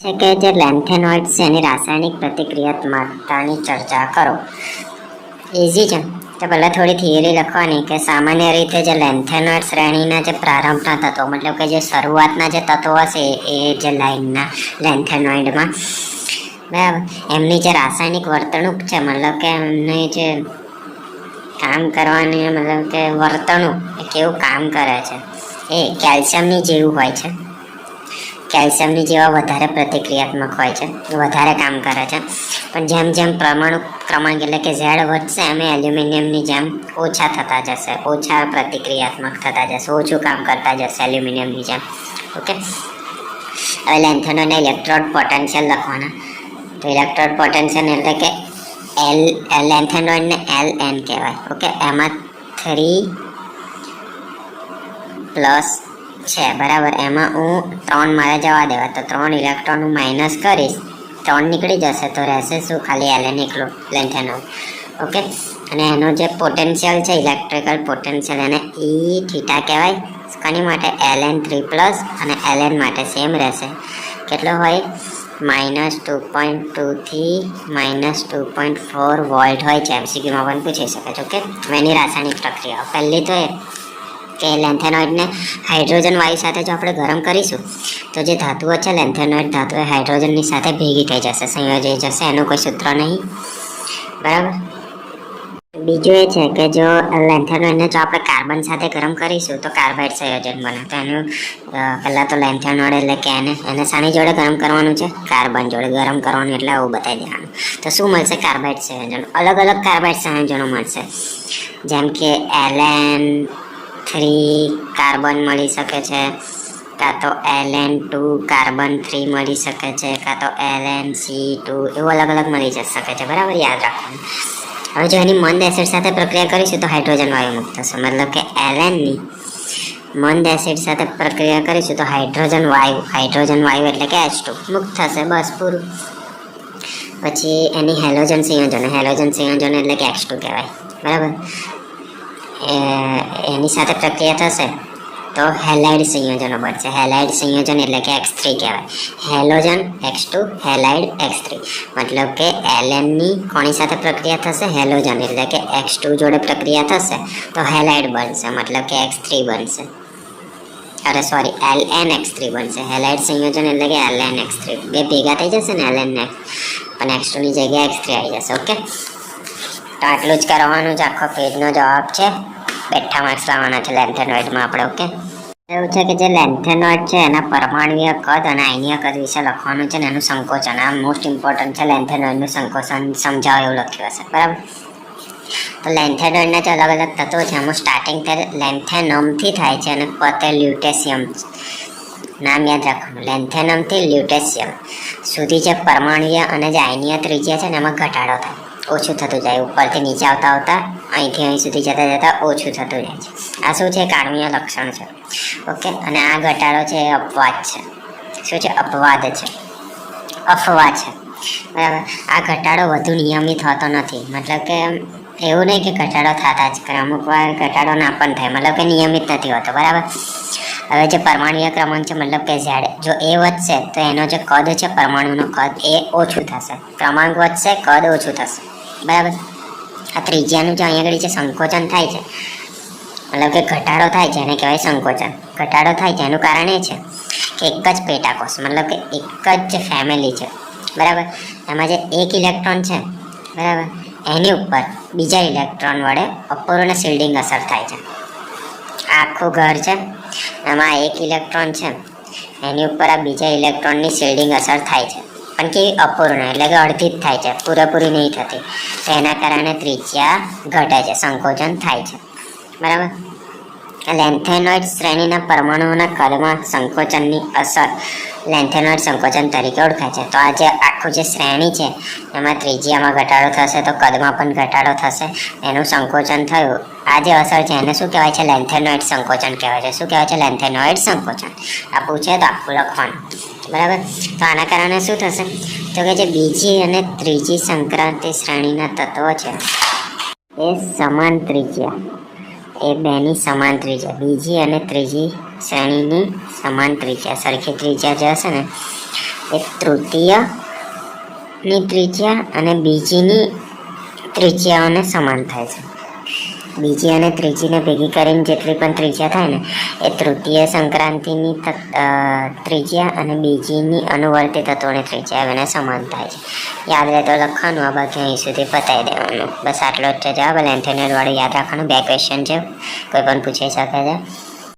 છે કે જે લેન્થેનોઇડ્સ છે એની રાસાયણિક પ્રતિક્રિયાત્મકતાની ચર્ચા કરો. ઇઝી છે. તો પહેલાં થોડી થિયરી લખવાની કે સામાન્ય રીતે જે લેન્થેનોઇડ શ્રેણીના જે પ્રારંભના તત્વો, મતલબ કે જે શરૂઆતના જે તત્વો હશે એ જે લાઇનના લેન્થેનોઇડમાં, બરાબર, એમની જે રાસાયણિક વર્તણૂક છે, મતલબ કે એમની જે કામ કરવાની મતલબ કે વર્તણૂક એ કેવું કામ કરે છે એ કેલ્શિયમની જેવું હોય છે. કેલ્શિયમની જેવા વધારે પ્રતિક્રિયાત્મક હોય છે, વધારે કામ કરે છે. પણ જેમ જેમ પરમાણુ ક્રમાંક એટલે કે ઝેડ વધશે એમ એલ્યુમિનિયમની જેમ ઓછા થતા જશે, ઓછા પ્રતિક્રિયાત્મક થતા જશે, ઓછું કામ કરતા જશે એલ્યુમિનિયમની જેમ. ઓકે, હવે લેન્થેનોઇડના ઇલેક્ટ્રોડ પોટેન્શિયલ લખવાના. તો ઇલેક્ટ્રોડ પોટેન્શિયલ એટલે કે લેન્થેનોઇડને LN કહેવાય. ઓકે, એમાં 3+ છે, બરાબર. એમાં હું 3 મારે જવા દેવા, તો 3 ઇલેક્ટ્રોન હું માઇનસ કરીશ, 3 નીકળી જશે તો રહેશે શું? ખાલી LN એકલું લેન્થેનોઇડ. ઓકે, અને એનો જે પોટેન્શિયલ છે, ઇલેક્ટ્રિકલ પોટેન્શિયલ, એને E θ કહેવાય. કોની માટે? Ln3+, અને Ln માટે સેમ રહેશે. કેટલો હોય? -2.2 થી -2.4 વોલ્ટ હોય છે. MCQમાં પણ પૂછી શકે છે. ઓકે, એની રાસાયણિક પ્રક્રિયા પહેલી તો એ કે લેન્થેનોઇડને હાઇડ્રોજન વાયુ સાથે જો આપણે ગરમ કરીશું તો જે ધાતુઓ છે, લેન્થેનોઇડ ધાતુ એ હાઇડ્રોજનની સાથે ભેગી થઈ જશે, સંયોજાઈ જશે. એનું કોઈ સૂત્ર નહીં, બરાબર. બીજું એ છે કે જો લેન્થેનોઇડને જો આપણે કાર્બન સાથે ગરમ કરીશું તો કાર્બાઇડ સંયોજન બને. તો એનું પહેલાં તો લેન્થેનોઇડ એટલે કે એને શાની જોડે ગરમ કરવાનું છે? કાર્બન જોડે ગરમ કરવાનું, એટલે આવું બતાવી દેવાનું. તો શું મળશે? કાર્બાઇડ સંયોજન. અલગ અલગ કાર્બાઇડ સંયોજનો મળશે, જેમ કે Ln3 કાર્બન મળી શકે છે, કાં તો Ln2 કાર્બન 3 મળી શકે છે, કાં તો LnC2, એવું અલગ અલગ મળી શકે છે, બરાબર. યાદ રાખવાનું. હવે જો એની મંદ એસિડ સાથે પ્રક્રિયા કરીશું તો હાઇડ્રોજન વાયુ મુક્ત થશે, મતલબ કે Lnની મંદ એસિડ સાથે પ્રક્રિયા કરીશું તો હાઇડ્રોજન વાયુ એટલે કે H2 મુક્ત થશે, બસ પૂરું. પછી એની હેલોજન સંયોજન એટલે કે X2 કહેવાય, બરાબર. એની સાથે પ્રક્રિયા થશે તો હેલાઇડ સંયોજનો બનશે. હેલાઇડ સંયોજન એટલે કે X3 કહેવાય. હેલોજન X2, હેલાઇડ X3, મતલબ કે Lnની કોની સાથે પ્રક્રિયા થશે? હેલોજન એટલે કે X2 જોડે પ્રક્રિયા થશે તો હેલાઇડ બનશે, મતલબ કે X3 બનશે. LnX3 બનશે. હેલાઇડ સંયોજન એટલે કે LnX3, બે ભેગા થઈ જશે ને Ln પણ X2 ની જગ્યાએ X3 આવી જશે. ઓકે, તો આટલું જ કરવાનું છે. આખો પેજનો જવાબ છે. બેઠા માર્ક્સ લાવવાના છે લેન્થેનોઇડમાં આપણે. ઓકે, એવું છે કે જે લેન્થેનોઇડ છે એના પરમાણુય કદ અને આયનીય કદ વિશે લખવાનું છે ને એનું સંકોચન. આ મોસ્ટ ઇમ્પોર્ટન્ટ છે. લેન્થેનોઇડનું સંકોચન સમજાવો એવું લખ્યું હશે, બરાબર. તો લેન્થેનોઇડના જે અલગ અલગ તત્વો છે એમાં સ્ટાર્ટિંગ તે લેન્થેનમથી થાય છે અને પતે લ્યુટેશિયમ. નામ યાદ રાખવાનું, લેન્થેનમથી લ્યુટેશિયમ સુધી જે પરમાણુય અને જે આયનીય ત્રિજ્યા છે ને એમાં ઘટાડો થાય, ઓછું થતું જાય. ઉપરથી નીચે આવતા અહીંથી અહીં સુધી જતા ઓછું થતું જાય છે. આ શું છે? કાળમીય લક્ષણ છે. ઓકે, અને આ ઘટાડો છે એ અપવાદ છે. શું છે? અપવાદ છે, અફવા છે, બરાબર. આ ઘટાડો વધુ નિયમિત હોતો નથી, મતલબ કે એવું નહીં કે ઘટાડો થતા જ કરે, અમુક વાર ઘટાડો ના પણ થાય, મતલબ કે નિયમિત નથી હોતો, બરાબર. હવે જે પરમાણુય ક્રમાંક છે, મતલબ કે ઝેડ, જો એ વધશે તો એનો જે કદ છે, પરમાણુનું કદ, એ ઓછું થશે. ક્રમાંક વધશે, કદ ઓછું થશે, બરાબર. આ ત્રિજ્યાનું જે અહીંયા આગળ જે સંકોચન થાય છે, મતલબ કે ઘટાડો થાય છે, એને કહેવાય સંકોચન. ઘટાડો થાય છે એનું કારણ એ છે કે એક જ પેટાકોષ, મતલબ કે એક જ ફેમિલી છે, બરાબર. એમાં જે એક ઇલેક્ટ્રોન છે, બરાબર, એની ઉપર બીજા ઇલેક્ટ્રોન વડે અપૂર્ણ શિલ્ડિંગ અસર થાય છે. આખું ઘર છે, એમાં એક ઇલેક્ટ્રોન છે, એની ઉપર આ બીજા ઇલેક્ટ્રોનની શિલ્ડિંગ અસર થાય છે, પણ કેવી? અપૂર્ણ, એટલે કે અડધી જ થાય છે, પૂરેપૂરી નહીં થતી. તો એના કારણે ત્રિજ્યા ઘટે છે, સંકોચન થાય છે, બરાબર. લેન્થેનોઇડ શ્રેણીના પરમાણુઓના કદમાં સંકોચનની અસર લેન્થેનોઇડ સંકોચન તરીકે ઓળખાય છે. તો આ જે આખું જે શ્રેણી છે એમાં ત્રિજ્યામાં ઘટાડો થશે તો કદમાં પણ ઘટાડો થશે, એનું સંકોચન થયું. આ જે અસર છે એને શું કહેવાય છે? લેન્થેનોઇડ સંકોચન કહેવાય છે. શું કહેવાય છે? લેન્થેનોઇડ સંકોચન. આ પૂછે તો આખું લખવાનું, બરાબર. તો આના કારણે શું થશે? તો કે જે બીજી અને ત્રીજી સંક્રાંતિ શ્રેણીના તત્વો છે એ સમાન ત્રિજ્યા, એ બેની સમાન ત્રિજ્યા, બીજી અને ત્રીજી શ્રેણીની સમાન ત્રિજ્યા, સરખી ત્રિજ્યા જે હશે ને એ તૃતીયની ત્રિજ્યા અને બીજીની ત્રિજ્યાઓને સમાન થાય છે. બીજી અને ત્રીજીને ભેગી કરીને જેટલી પણ ત્રિજ્યા થાય ને એ તૃતીય સંક્રાંતિની ત્રિજ્યા અને બીજીની અનુવર્તી તત્વોની ત્રિજ્યા એને સમાન થાય છે. યાદ રહે તો લખવાનું, આ બાકી અહીં સુધી પતાવી દેવાનું. બસ આટલો જ જવાબ. લેન્થેનર વાળું યાદ રાખવાનું. 2 ક્વેશ્ચન છે, કોઈ પણ પૂછી શકે છે.